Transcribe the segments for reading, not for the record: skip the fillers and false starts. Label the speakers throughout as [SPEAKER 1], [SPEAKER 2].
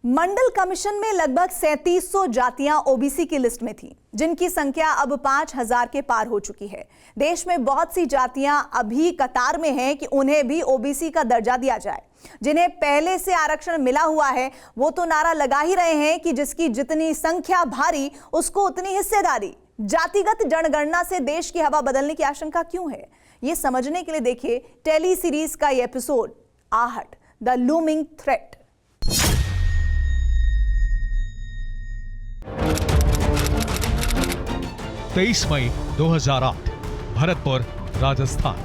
[SPEAKER 1] मंडल commission में लगभग 3700 जातियां ओबीसी की लिस्ट में थीं, जिनकी संख्या अब 5000 के पार हो चुकी है। देश में बहुत सी जातियां अभी कतार में हैं कि उन्हें भी ओबीसी का दर्जा दिया जाए। जिन्हें पहले से आरक्षण मिला हुआ है वो तो नारा लगा ही रहे हैं कि जिसकी जितनी संख्या भारी उसको उतनी हिस्सेदारी। जातिगत जनगणना से देश की हवा बदलने की आशंका क्यों है, ये समझने के लिए देखिए टेली सीरीज का ये एपिसोड आहट, द लूमिंग थ्रेट।
[SPEAKER 2] 23 मई 2008, भरतपुर, राजस्थान।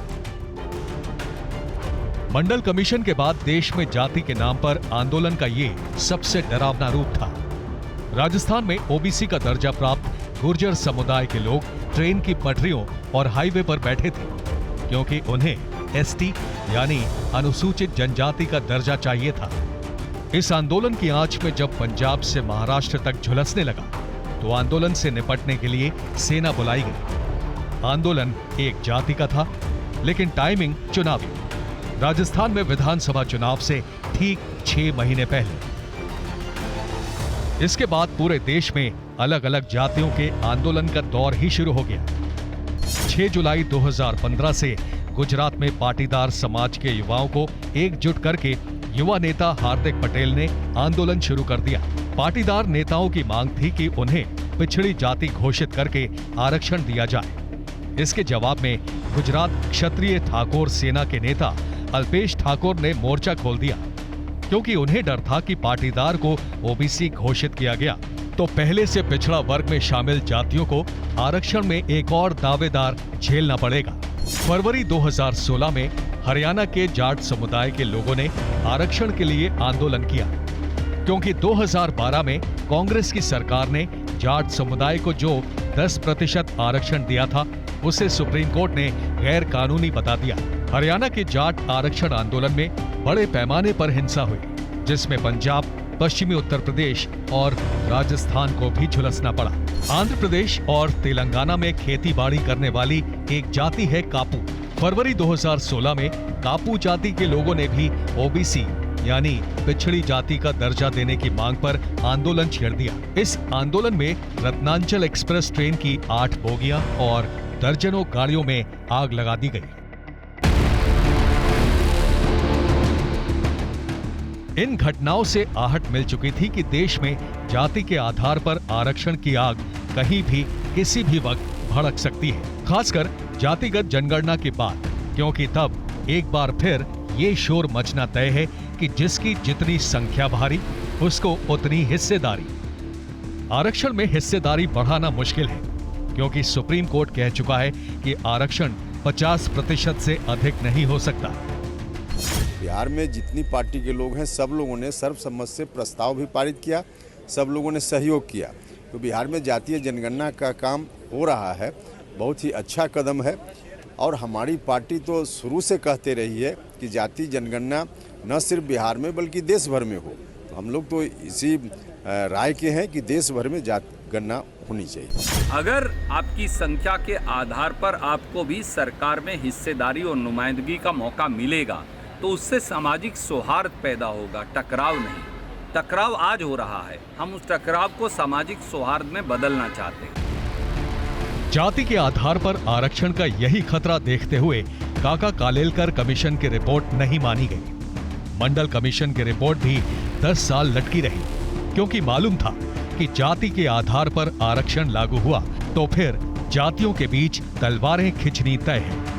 [SPEAKER 2] मंडल कमीशन के बाद देश में जाति के नाम पर आंदोलन का ये सबसे डरावना रूप था। राजस्थान में ओबीसी का दर्जा प्राप्त गुर्जर समुदाय के लोग ट्रेन की पटरियों और हाईवे पर बैठे थे, क्योंकि उन्हें एसटी यानी अनुसूचित जनजाति का दर्जा चाहिए था। इस आंदोलन की आंच में जब पंजाब से महाराष्ट्र तक झुलसने लगा तो आंदोलन से निपटने के लिए सेना बुलाई गई। आंदोलन एक जाति का था, लेकिन टाइमिंग चुनावी। राजस्थान में विधानसभा चुनाव से ठीक 6 महीने पहले। इसके बाद पूरे देश में अलग अलग जातियों के आंदोलन का दौर ही शुरू हो गया। 6 जुलाई 2015 से गुजरात में पाटीदार समाज के युवाओं को एकजुट करके युवा नेता हार्दिक पटेल ने आंदोलन शुरू कर दिया। पाटीदार नेताओं की मांग थी कि उन्हें पिछड़ी जाति घोषित करके आरक्षण दिया जाए। इसके जवाब में गुजरात क्षत्रिय ठाकुर सेना के नेता अल्पेश ठाकुर ने मोर्चा खोल दिया, क्योंकि उन्हें डर था कि पाटीदार को ओबीसी घोषित किया गया तो पहले से पिछड़ा वर्ग में शामिल जातियों को आरक्षण में एक और दावेदार झेलना पड़ेगा। फरवरी 2016 में हरियाणा के जाट समुदाय के लोगों ने आरक्षण के लिए आंदोलन किया, क्योंकि 2012 में कांग्रेस की सरकार ने जाट समुदाय को जो 10% आरक्षण दिया था उसे सुप्रीम कोर्ट ने गैर कानूनी बता दिया। हरियाणा के जाट आरक्षण आंदोलन में बड़े पैमाने पर हिंसा हुई, जिसमें पंजाब, पश्चिमी उत्तर प्रदेश और राजस्थान को भी झुलसना पड़ा। आंध्र प्रदेश और तेलंगाना में खेती बाड़ी करने वाली एक जाति है कापू। फरवरी 2016 में कापू जाति के लोगों ने भी ओबीसी यानी पिछड़ी जाति का दर्जा देने की मांग पर आंदोलन छेड़ दिया। इस आंदोलन में रत्नाचल एक्सप्रेस ट्रेन की 8 बोगियां और दर्जनों गाड़ियों में आग लगा दी गई। इन घटनाओं से आहट मिल चुकी थी कि देश में जाति के आधार पर आरक्षण की आग कहीं भी किसी भी वक्त भड़क सकती है, खासकर जातिगत जनगणना के बाद, क्योंकि तब एक बार फिर ये शोर मचना तय है कि जिसकी जितनी संख्या भारी उसको उतनी हिस्सेदारी। आरक्षण में हिस्सेदारी बढ़ाना मुश्किल है, क्योंकि सुप्रीम कोर्ट कह चुका है कि आरक्षण 50% से अधिक नहीं हो सकता।
[SPEAKER 3] बिहार में जितनी पार्टी के लोग हैं सब लोगों ने सर्वसम्मत से प्रस्ताव भी पारित किया, सब लोगों ने सहयोग किया। तो बिहार में जातीय जनगणना का काम हो रहा है, बहुत ही अच्छा कदम है। और हमारी पार्टी तो शुरू से कहते रही है कि जातीय जनगणना न सिर्फ बिहार में बल्कि देश भर में हो। तो हम लोग तो इसी राय के हैं कि देश भर में जनगणना होनी चाहिए।
[SPEAKER 4] अगर आपकी संख्या के आधार पर आपको भी सरकार में हिस्सेदारी और नुमाइंदगी का मौका मिलेगा तो उससे सामाजिक सौहार्द पैदा होगा, टकराव नहीं। टकराव आज हो रहा है, हम उस टकराव को सामाजिक सौहार्द में बदलना चाहते हैं।
[SPEAKER 2] जाति के आधार पर आरक्षण का यही खतरा देखते हुए काका कालेलकर कमीशन की रिपोर्ट नहीं मानी गई। मंडल कमीशन की रिपोर्ट भी 10 साल लटकी रही, क्योंकि मालूम था कि जाति के आधार पर आरक्षण लागू हुआ तो फिर जातियों के बीच तलवारें खिंचनी तय है।